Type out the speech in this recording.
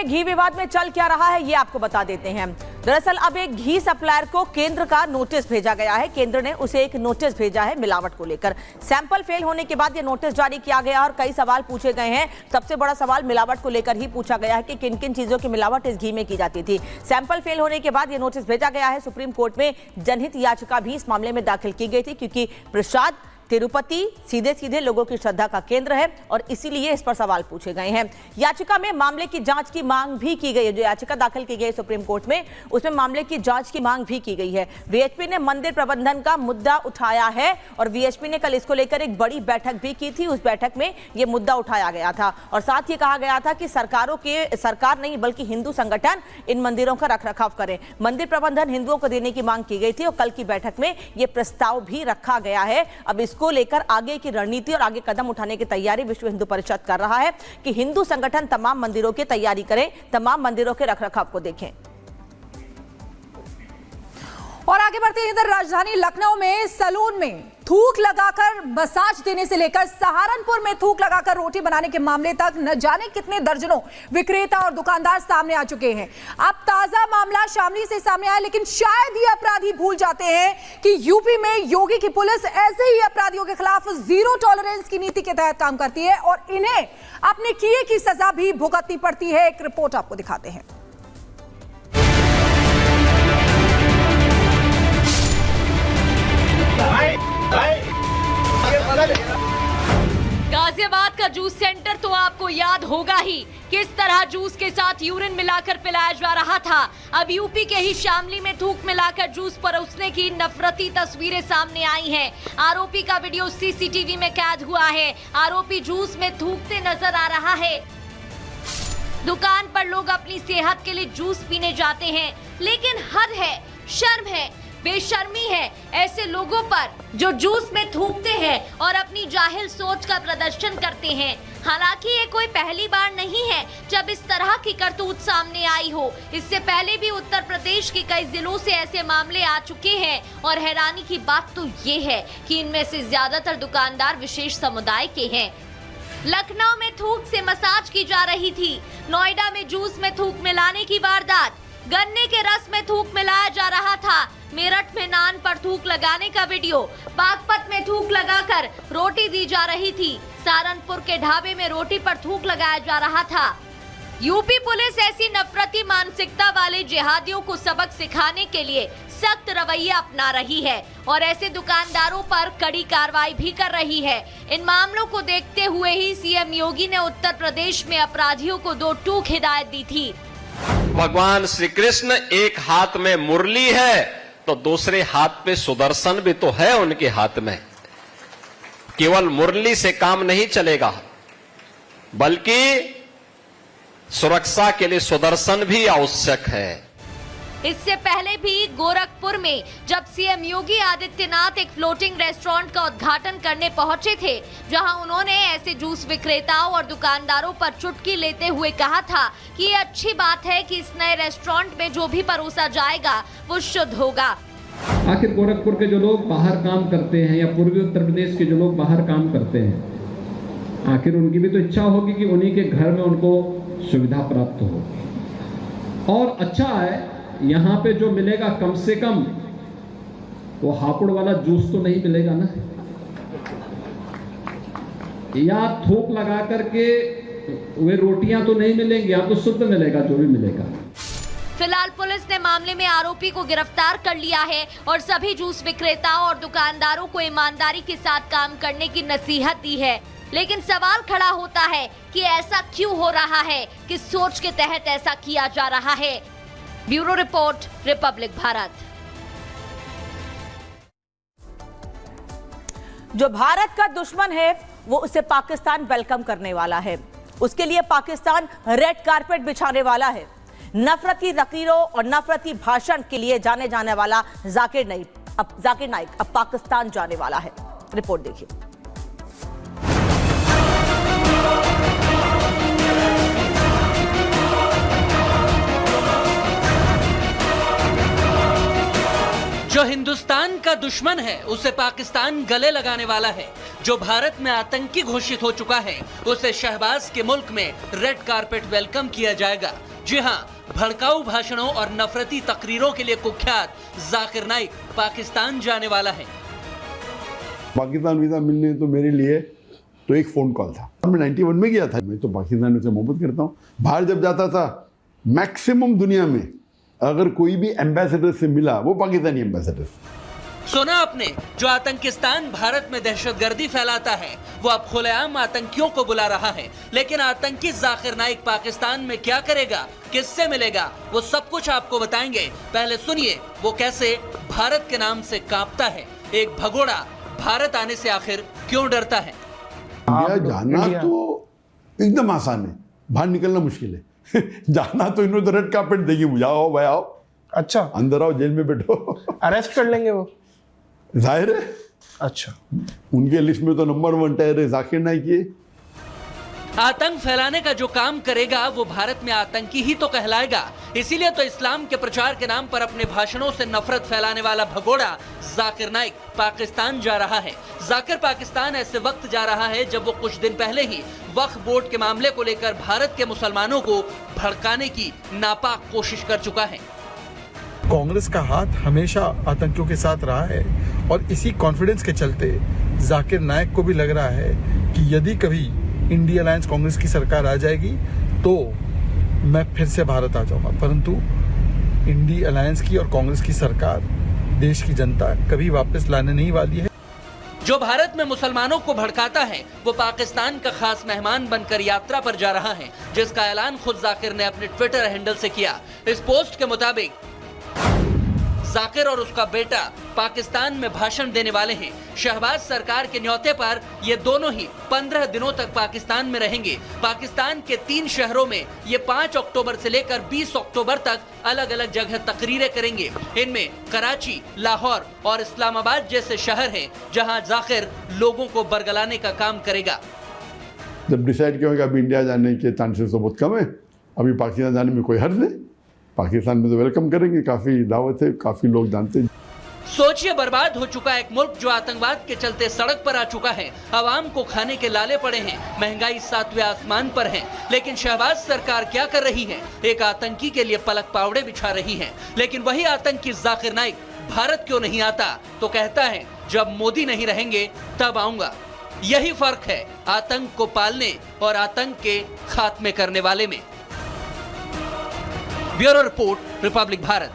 में घी विवाद में चल क्या रहा है ये आपको बता देते हैं। दरअसल अब एक घी सप्लायर को केंद्र का नोटिस भेजा गया है। केंद्र ने उसे एक नोटिस भेजा है मिलावट को लेकर। सैंपल फेल होने के बाद ये नोटिस जारी किया गया और कई सवाल पूछे गए हैं। सबसे बड़ा सवाल मिलावट को लेकर ही पूछा गया है कि किन किन चीजों की मिलावट इस घी में की जाती थी। सैंपल फेल होने के बाद ये नोटिस भेजा गया है। सुप्रीम कोर्ट में जनहित याचिका भी इस मामले में दाखिल की गई थी, क्योंकि प्रसाद तिरुपति सीधे सीधे लोगों की श्रद्धा का केंद्र है और इसीलिए इस पर सवाल पूछे गए हैं। याचिका में मामले की जांच की मांग भी की गई है। जो याचिका दाखिल की गई सुप्रीम कोर्ट में, उसमें मामले की जांच की मांग भी की गई है। वीएचपी ने मंदिर प्रबंधन का मुद्दा उठाया है और वीएचपी ने कल इसको लेकर एक बड़ी बैठक भी की थी। उस बैठक में यह मुद्दा उठाया गया था और साथ ही कहा गया था कि सरकार नहीं बल्कि हिंदू संगठन इन मंदिरों का रखरखाव करें। मंदिर प्रबंधन हिंदुओं को देने की मांग की गई थी और कल की बैठक में यह प्रस्ताव भी रखा गया है। अब इसको लेकर आगे की रणनीति और आगे कदम उठाने की तैयारी विश्व हिंदू परिषद कर रहा है कि हिंदू संगठन तमाम मंदिरों की तैयारी करें, तमाम मंदिरों के रखरखाव को देखें। और आगे बढ़ते हैं, इधर राजधानी लखनऊ में सैलून में थूक लगाकर मसाज देने से लेकर सहारनपुर में थूक लगाकर रोटी बनाने के मामले तक न जाने कितने दर्जनों विक्रेता और दुकानदार सामने आ चुके हैं। अब ताजा मामला शामली से सामने आया, लेकिन शायद ये अपराधी भूल जाते हैं कि यूपी में योगी की पुलिस ऐसे ही अपराधियों के खिलाफ जीरो टॉलरेंस की नीति के तहत काम करती है और इन्हें अपने किए की सजा भी भुगतनी पड़ती है। एक रिपोर्ट आपको दिखाते हैं। गाजियाबाद का जूस सेंटर तो आपको याद होगा ही, किस तरह जूस के साथ यूरिन मिलाकर पिलाया जा रहा था। अब यूपी के ही शामली में थूक मिलाकर जूस परोसने की नफरती तस्वीरें सामने आई हैं। आरोपी का वीडियो सीसीटीवी में कैद हुआ है। आरोपी जूस में थूकते नजर आ रहा है। दुकान पर लोग अपनी सेहत के लिए जूस पीने जाते हैं, लेकिन हद है, शर्म है, बेशर्मी है ऐसे लोगों पर जो जूस में थूकते हैं और अपनी जाहिल सोच का प्रदर्शन करते हैं। हालांकि ये कोई पहली बार नहीं है जब इस तरह की करतूत सामने आई हो। इससे पहले भी उत्तर प्रदेश के कई जिलों से ऐसे मामले आ चुके हैं और हैरानी की बात तो ये है कि इनमें से ज्यादातर दुकानदार विशेष समुदाय के हैं। लखनऊ में थूक से मसाज की जा रही थी। नोएडा में जूस में थूक मिलाने की वारदात। गन्ने के रस में थूक मिलाया जा रहा था। मेरठ में नान पर थूक लगाने का वीडियो। बागपत में थूक लगाकर रोटी दी जा रही थी। सहारनपुर के ढाबे में रोटी पर थूक लगाया जा रहा था। यूपी पुलिस ऐसी नफरती मानसिकता वाले जिहादियों को सबक सिखाने के लिए सख्त रवैया अपना रही है और ऐसे दुकानदारों पर कड़ी कार्रवाई भी कर रही है। इन मामलों को देखते हुए ही सीएम योगी ने उत्तर प्रदेश में अपराधियों को 2 टूक हिदायत दी थी। भगवान श्री कृष्ण एक हाथ में मुरली है तो दूसरे हाथ पे सुदर्शन भी तो है उनके हाथ में। केवल मुरली से काम नहीं चलेगा, बल्कि सुरक्षा के लिए सुदर्शन भी आवश्यक है। इससे पहले भी गोरखपुर में जब सीएम योगी आदित्यनाथ एक फ्लोटिंग रेस्टोरेंट का उद्घाटन करने पहुंचे थे, जहां उन्होंने ऐसे जूस विक्रेताओं और दुकानदारों पर चुटकी लेते हुए कहा था कि ये अच्छी बात है कि इस नए रेस्टोरेंट में जो भी परोसा जाएगा वो शुद्ध होगा। आखिर गोरखपुर के जो लोग बाहर काम करते हैं या पूर्वी उत्तर प्रदेश के जो लोग बाहर काम करते हैं, आखिर उनकी भी तो इच्छा होगी कि उन्हीं के घर में उनको सुविधा प्राप्त हो। और अच्छा है, यहाँ पे जो मिलेगा कम से कम वो हापुड़ वाला जूस तो नहीं मिलेगा ना, या थूक लगा करके वे रोटियां तो नहीं मिलेंगी, यहाँ तो शुद्ध मिलेगा जो भी मिलेगा। फिलहाल पुलिस ने मामले में आरोपी को गिरफ्तार कर लिया है और सभी जूस विक्रेताओं और दुकानदारों को ईमानदारी के साथ काम करने की नसीहत दी है। लेकिन सवाल खड़ा होता है कि ऐसा क्यों हो रहा है, किस सोच के तहत ऐसा किया जा रहा है। Bureau report, Republic Bharat. जो भारत का दुश्मन है वो उसे पाकिस्तान वेलकम करने वाला है। उसके लिए पाकिस्तान रेड कारपेट बिछाने वाला है। नफरती तकरीरों और नफरती भाषण के लिए जाने जाने वाला जाकिर नाइक अब पाकिस्तान जाने वाला है। रिपोर्ट देखिए। जो हिंदुस्तान का दुश्मन है उसे पाकिस्तान गले लगाने वाला है। जो भारत में आतंकी घोषित हो चुका है उसे शहबाज के मुल्क में रेड कारपेट वेलकम किया जाएगा। जी हां, भड़काऊ भाषणों और नफरती तकरीरों के लिए कुख्यात जाकिर नाइक पाकिस्तान जाने वाला है। पाकिस्तान वीज़ा मिलने तो मेरे लिए तो एक फ़ोन कॉल था। मैं 91 में गया था। मैं तो पाकिस्तान से मोहब्बत करता हूँ। बाहर जब जाता था, मैक्सिमम दुनिया में अगर कोई भी एम्बेसडर से मिला, वो पाकिस्तानी एम्बेसडर। सुना आपने, जो आतंकिस्तान भारत में दहशतगर्दी फैलाता है वो अब खुलेआम आतंकियों को बुला रहा है। लेकिन आतंकी जाकिर नाइक पाकिस्तान में क्या करेगा, किससे मिलेगा, वो सब कुछ आपको बताएंगे। पहले सुनिए वो कैसे भारत के नाम से कांपता है। एक भगोड़ा भारत आने से आखिर क्यों डरता है? इंडिया जाना तो एकदम आसान है, बाहर निकलना मुश्किल है। जाना तो इन्होंने तो रेड कार्पेट देगी, जाओ भाई आओ, अच्छा अंदर आओ, जेल में बैठो, अरेस्ट कर लेंगे वो, जाहिर है। अच्छा उनके लिस्ट में तो नंबर 1 टायर है जाकिर नाइक। ये आतंक फैलाने का जो काम करेगा वो भारत में आतंकी ही तो कहलाएगा। इसीलिए तो इस्लाम के प्रचार के नाम पर अपने भाषणों से नफरत फैलाने वाला भगोड़ा जाकिर नाइक पाकिस्तान जा रहा है। जाकिर पाकिस्तान ऐसे वक्त जा रहा है जब वो कुछ दिन पहले ही वक्फ बोर्ड के मामले को लेकर भारत के मुसलमानों को भड़काने की नापाक कोशिश कर चुका है। कांग्रेस का हाथ हमेशा आतंकियों के साथ रहा है और इसी कॉन्फिडेंस के चलते जाकिर नाइक को भी लग रहा है कि यदि कभी इंडिया अलायंस कांग्रेस की सरकार आ जाएगी तो मैं फिर से भारत आ जाऊंगा। परंतु इंडिया अलायंस की और कांग्रेस की सरकार देश की जनता कभी वापस लाने नहीं वाली है। जो भारत में मुसलमानों को भड़काता है वो पाकिस्तान का खास मेहमान बनकर यात्रा पर जा रहा है, जिसका ऐलान खुद जाकिर ने अपने ट्विटर हैंडल से किया। इस पोस्ट के मुताबिक जाकिर और उसका बेटा पाकिस्तान में भाषण देने वाले हैं। शहबाज सरकार के न्योते पर ये दोनों ही 15 दिनों तक पाकिस्तान में रहेंगे। पाकिस्तान के 3 शहरों में ये 5 अक्टूबर से लेकर 20 अक्टूबर तक अलग अलग जगह तकरीरें करेंगे। इनमें कराची, लाहौर और इस्लामाबाद जैसे शहर हैं जहां जाकिर लोगों को बरगलाने का काम करेगा। जब डिसाइड किया होगा अभी इंडिया जाने के चांसेस तो बहुत कम है, अभी पाकिस्तान जाने में कोई हर्ज नहीं। पाकिस्तान में तो वेलकम करेंगे, काफी दावत है, काफी लोग जानते हैं। सोचिए, बर्बाद हो चुका एक मुल्क जो आतंकवाद के चलते सड़क पर आ चुका है। आवाम को खाने के लाले पड़े हैं, महंगाई 7वें आसमान पर है। लेकिन शहबाज सरकार क्या कर रही है? एक आतंकी के लिए पलक पावड़े बिछा रही है। लेकिन वही आतंकी जाकिर नाइक भारत क्यों नहीं आता? तो कहता है जब मोदी नहीं रहेंगे तब आऊंगा। यही फर्क है आतंक को पालने और आतंक के खात्मे करने वाले में। Bureau report, Republic Bharat.